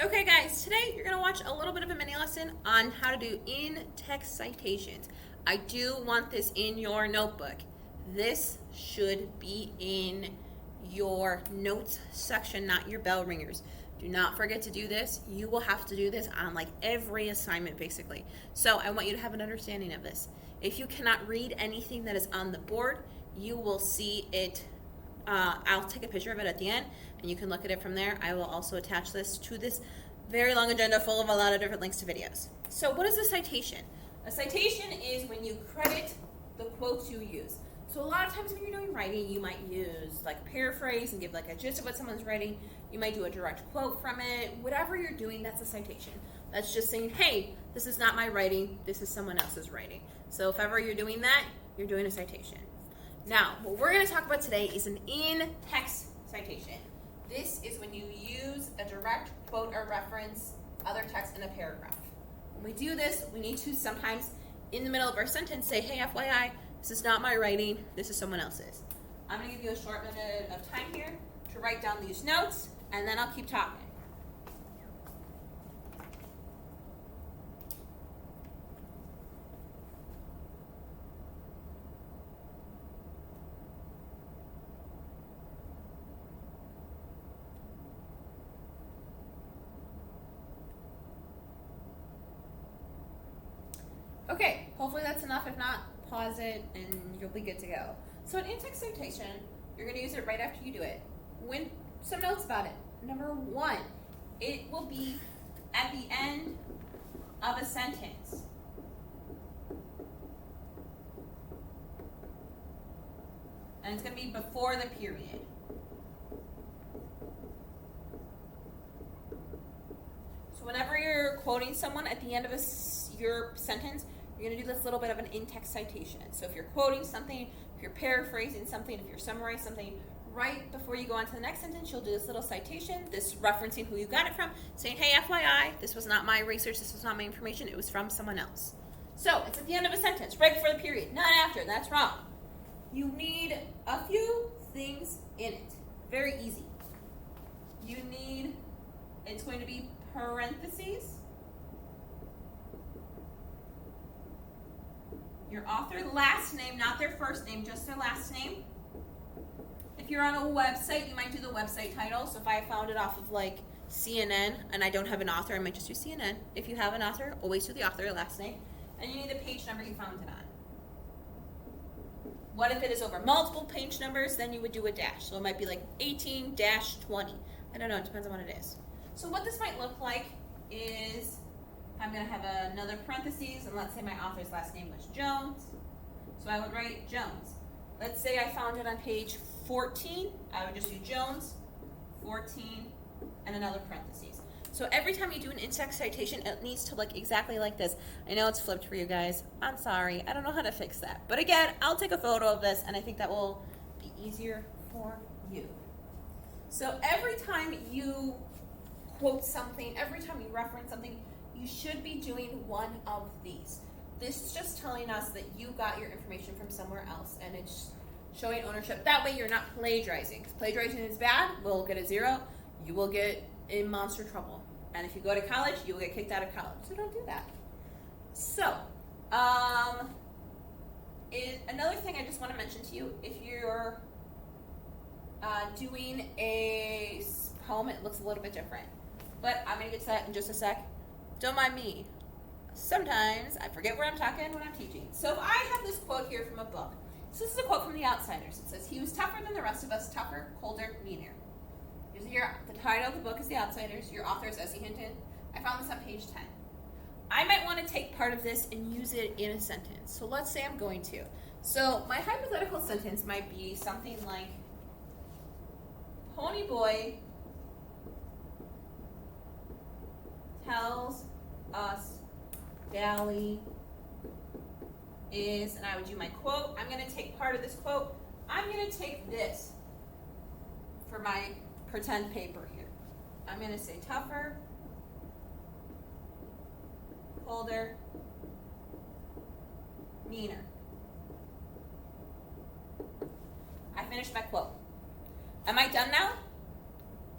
Okay guys, today you're going to watch a little bit of a mini lesson on how to do in-text citations. I do want this in your notebook. This should be in your notes section, not your bell ringers. Do not forget to do this. You will have to do this on like every assignment basically. So I want you to have an understanding of this. If you cannot read anything that is on the board, you will see it. I'll take a picture of it at the end and you can look at it from there. I will also attach this to this very long agenda full of a lot of different links to videos. So what is a citation? A citation is when you credit the quotes you use. So a lot of times when you're doing writing, you might use like a paraphrase and give like a gist of what someone's writing. You might do a direct quote from it. Whatever you're doing, that's a citation. That's just saying, hey, this is not my writing, this is someone else's writing. So if ever you're doing that, you're doing a citation. Now, what we're going to talk about today is an in-text citation. This is when you use a direct quote or reference other text in a paragraph. When we do this, we need to sometimes, in the middle of our sentence, say, hey, FYI, this is not my writing, this is someone else's. I'm going to give you a short minute of time here to write down these notes, and then I'll keep talking. Okay, hopefully that's enough. If not, pause it and you'll be good to go. So an in-text citation, you're going to use it right after you do it. When some notes about it. Number one, it will be at the end of a sentence. And it's going to be before the period. So whenever you're quoting someone at the end of your sentence, you're going to do this little bit of an in-text citation. So if you're quoting something, if you're paraphrasing something, if you're summarizing something, right before you go on to the next sentence, you'll do this little citation, this referencing who you got it from, saying, hey, FYI, this was not my research, this was not my information, it was from someone else. So it's at the end of a sentence, right before the period, not after. That's wrong. You need a few things in it. Very easy. You need, it's going to be parentheses, your author last name, not their first name, just their last name. If you're on a website, you might do the website title. So if I found it off of like CNN and I don't have an author, I might just do CNN. If you have an author, always do the author last name. And you need the page number you found it on. What if it is over multiple page numbers? Then you would do a dash. So it might be like 18-20. I don't know, it depends on what it is. So what this might look like is I'm going to have another parentheses, and let's say my author's last name was Jones. So I would write Jones. Let's say I found it on page 14. I would just do Jones, 14, and another parentheses. So every time you do an in-text citation, it needs to look exactly like this. I know it's flipped for you guys. I'm sorry. I don't know how to fix that. But again, I'll take a photo of this, and I think that will be easier for you. So every time you quote something, every time you reference something, you should be doing one of these. This is just telling us that you got your information from somewhere else, and it's showing ownership. That way you're not plagiarizing, because plagiarizing is bad. We'll get a 0. You will get in monster trouble. And if you go to college, you will get kicked out of college. So don't do that. So, another thing I just want to mention to you, if you're doing a poem, it looks a little bit different. But I'm going to get to that in just a sec. Don't mind me. Sometimes I forget where I'm talking when I'm teaching. So I have this quote here from a book. So this is a quote from The Outsiders. It says, he was tougher than the rest of us, tougher, colder, meaner. The title of the book is The Outsiders. Your author is Essie Hinton. I found this on page 10. I might want to take part of this and use it in a sentence. So let's say I'm going to. So my hypothetical sentence might be something like, Pony Boy tells us Valley is, and I would do my quote. I'm going to take part of this quote. I'm going to take this for my pretend paper here. I'm going to say tougher, colder, meaner. I finished my quote. Am I done now?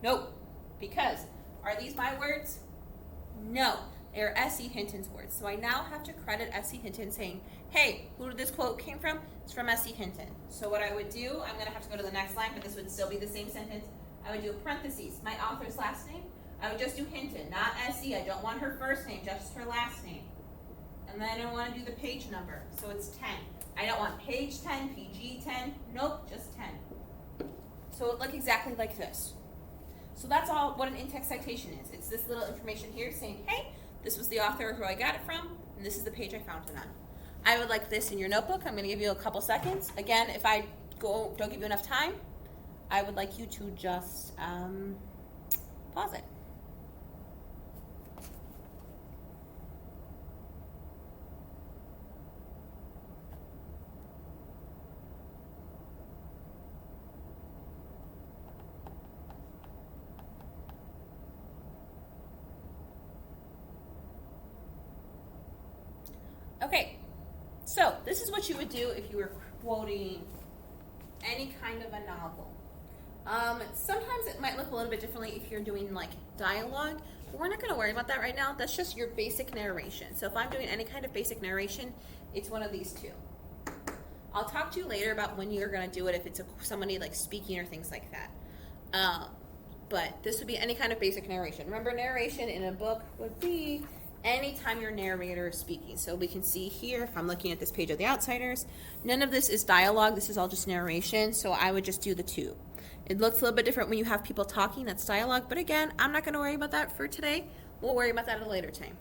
Nope. Because Are these my words? No, they're S.E. Hinton's words. So I now have to credit S.E. Hinton saying, hey, who did this quote came from? It's from S.E. Hinton. So what I would do, I'm going to have to go to the next line, but this would still be the same sentence. I would do a parentheses, my author's last name. I would just do Hinton, not S.E. I don't want her first name, just her last name. And then I want to do the page number. So it's 10. I don't want page 10, PG 10. Nope, just 10. So it would look exactly like this. So that's all what an in-text citation is. It's this little information here saying, hey, this was the author who I got it from, and this is the page I found it on. I would like this in your notebook. I'm going to give you a couple seconds. Again, if I don't give you enough time, I would like you to just pause it. Okay, so this is what you would do if you were quoting any kind of a novel. Sometimes it might look a little bit differently if you're doing like dialogue, but we're not going to worry about that right now. That's just your basic narration. So if I'm doing any kind of basic narration, it's one of these two. I'll talk to you later about when you're going to do it if it's somebody like speaking or things like that. But this would be any kind of basic narration. Remember, narration in a book would be anytime your narrator is speaking. So we can see here, if I'm looking at this page of The Outsiders, none of this is dialogue. This is all just narration. So I would just do the two. It looks a little bit different when you have people talking. That's dialogue. But again, I'm not going to worry about that for today. We'll worry about that at a later time.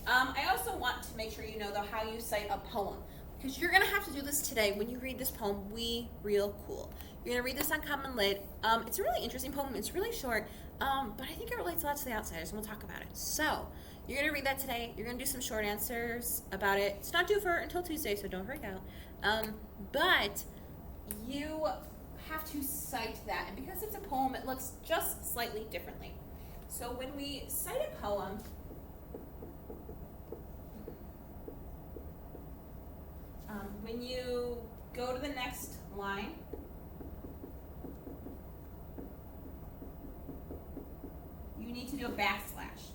I also want to make sure you know, though, how you cite a poem. Because you're going to have to do this today when you read this poem, We Real Cool. You're going to read this on Common Lit. It's a really interesting poem. It's really short, but I think it relates a lot to The Outsiders, and we'll talk about it. So you're going to read that today. You're going to do some short answers about it. It's not due for until Tuesday, so don't freak out. But you have to cite that. And because it's a poem, it looks just slightly differently. So when we cite a poem, when you go to the next line, you need to do a backslash.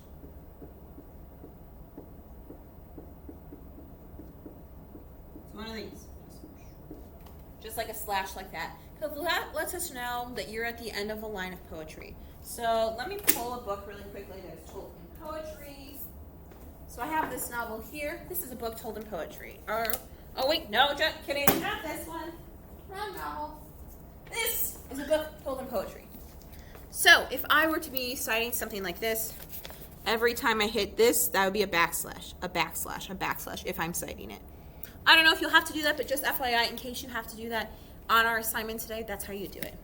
It's one of these. Just like a slash like that. Because that lets us know that you're at the end of a line of poetry. So let me pull a book really quickly that's told in poetry. So I have this novel here. This is a book told in poetry. Oh wait, no, just kidding, not this one. Wrong novel. This is a book told in poetry. So if I were to be citing something like this, every time I hit this, that would be a backslash, a backslash, a backslash if I'm citing it. I don't know if you'll have to do that, but just FYI, in case you have to do that on our assignment today, that's how you do it.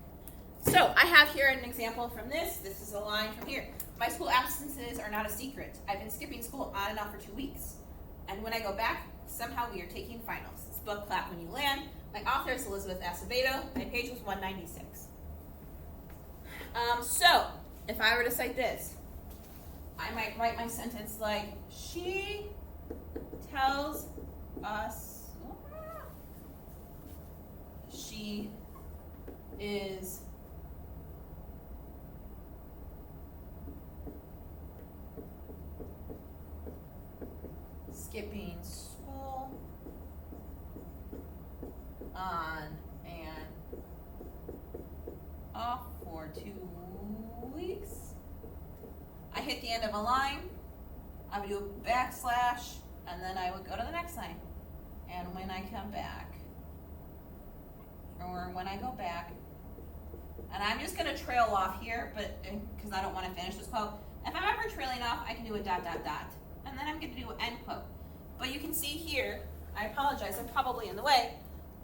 So I have here an example from this. This is a line from here. My school absences are not a secret. I've been skipping school on and off for 2 weeks. And when I go back, somehow we are taking finals. It's book clap when you land. My author is Elizabeth Acevedo. My page was 196. So if I were to cite this, I might write my sentence like, she tells us she is skipping school on and off for 2 weeks. I hit the end of a line, I would do a backslash, and then I would go to the next line. And when I come back, or when I go back, and I'm just going to trail off here, but because I don't want to finish this quote. If I'm ever trailing off, I can do a dot, dot, dot. And then I'm going to do an end quote. But you can see here, I apologize, I'm probably in the way.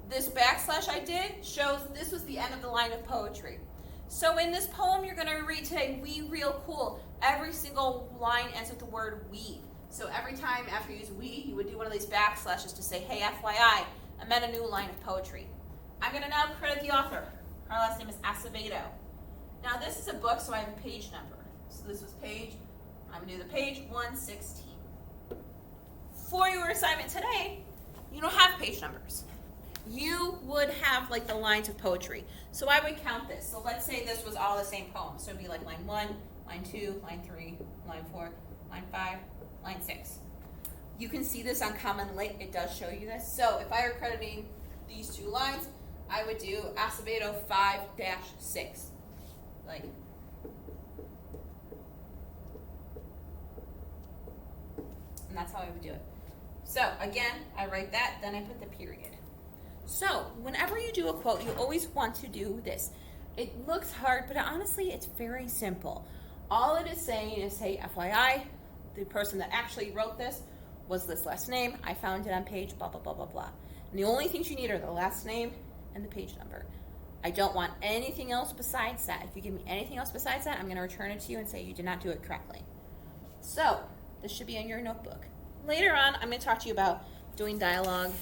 This backslash I did shows this was the end of the line of poetry. So in this poem you're going to read today, We Real Cool, every single line ends with the word we. So every time after you use we, you would do one of these backslashes to say, hey, FYI, I'm at a new line of poetry. I'm going to now credit the author. Her last name is Acevedo. Now this is a book, so I have a page number. So this was page, I'm going to do the page 116. For your assignment today, you don't have page numbers. You would have like the lines of poetry. So I would count this. So let's say this was all the same poem. So it'd be like line 1, line 2, line 3, line 4, line 5, line 6. You can see this on Common Lit. It does show you this. So if I were crediting these 2 lines, I would do Acevedo 5-6. Like, and that's how I would do it. So again, I write that, then I put the period. So whenever you do a quote, you always want to do this. It looks hard, but honestly, it's very simple. All it is saying is, hey, FYI, the person that actually wrote this was this last name. I found it on page blah, blah, blah, blah, blah. And the only things you need are the last name and the page number. I don't want anything else besides that. If you give me anything else besides that, I'm going to return it to you and say you did not do it correctly. So this should be in your notebook. Later on, I'm going to talk to you about doing dialogue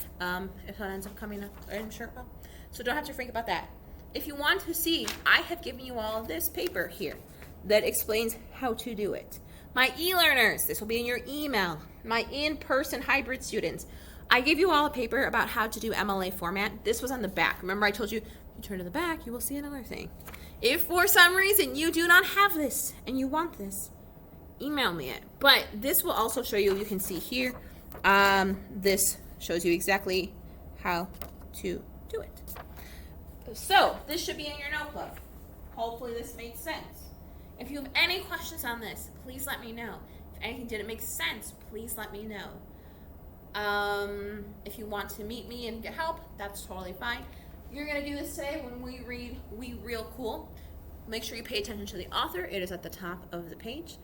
if that ends up coming up. I'm sure it will. So don't have to think about that. If you want to see, I have given you all this paper here that explains how to do it. My e-learners, this will be in your email. My in-person hybrid students, I gave you all a paper about how to do MLA format. This was on the back. Remember I told you, you turn to the back, you will see another thing. If for some reason you do not have this and you want this, email me it. But this will also show you can see here, this shows you exactly how to do it. So this should be in your notebook. Hopefully this made sense. If you have any questions on this, please let me know. If anything didn't make sense, please let me know. If you want to meet me and get help, that's totally fine. You're going to do this today when we read We Real Cool. Make sure you pay attention to the author. It is at the top of the page.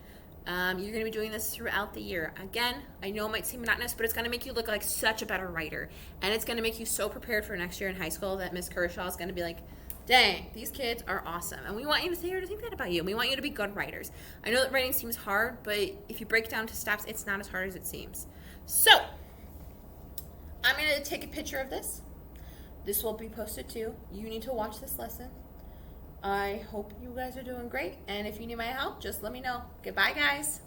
You're going to be doing this throughout the year. Again, I know it might seem monotonous, but it's going to make you look like such a better writer. And it's going to make you so prepared for next year in high school that Miss Kershaw is going to be like, dang, these kids are awesome. And we want you to think that about you. We want you to be good writers. I know that writing seems hard, but if you break it down to steps, it's not as hard as it seems. So, I'm going to take a picture of this. This will be posted too. You need to watch this lesson. I hope you guys are doing great. And if you need my help, just let me know. Goodbye, guys.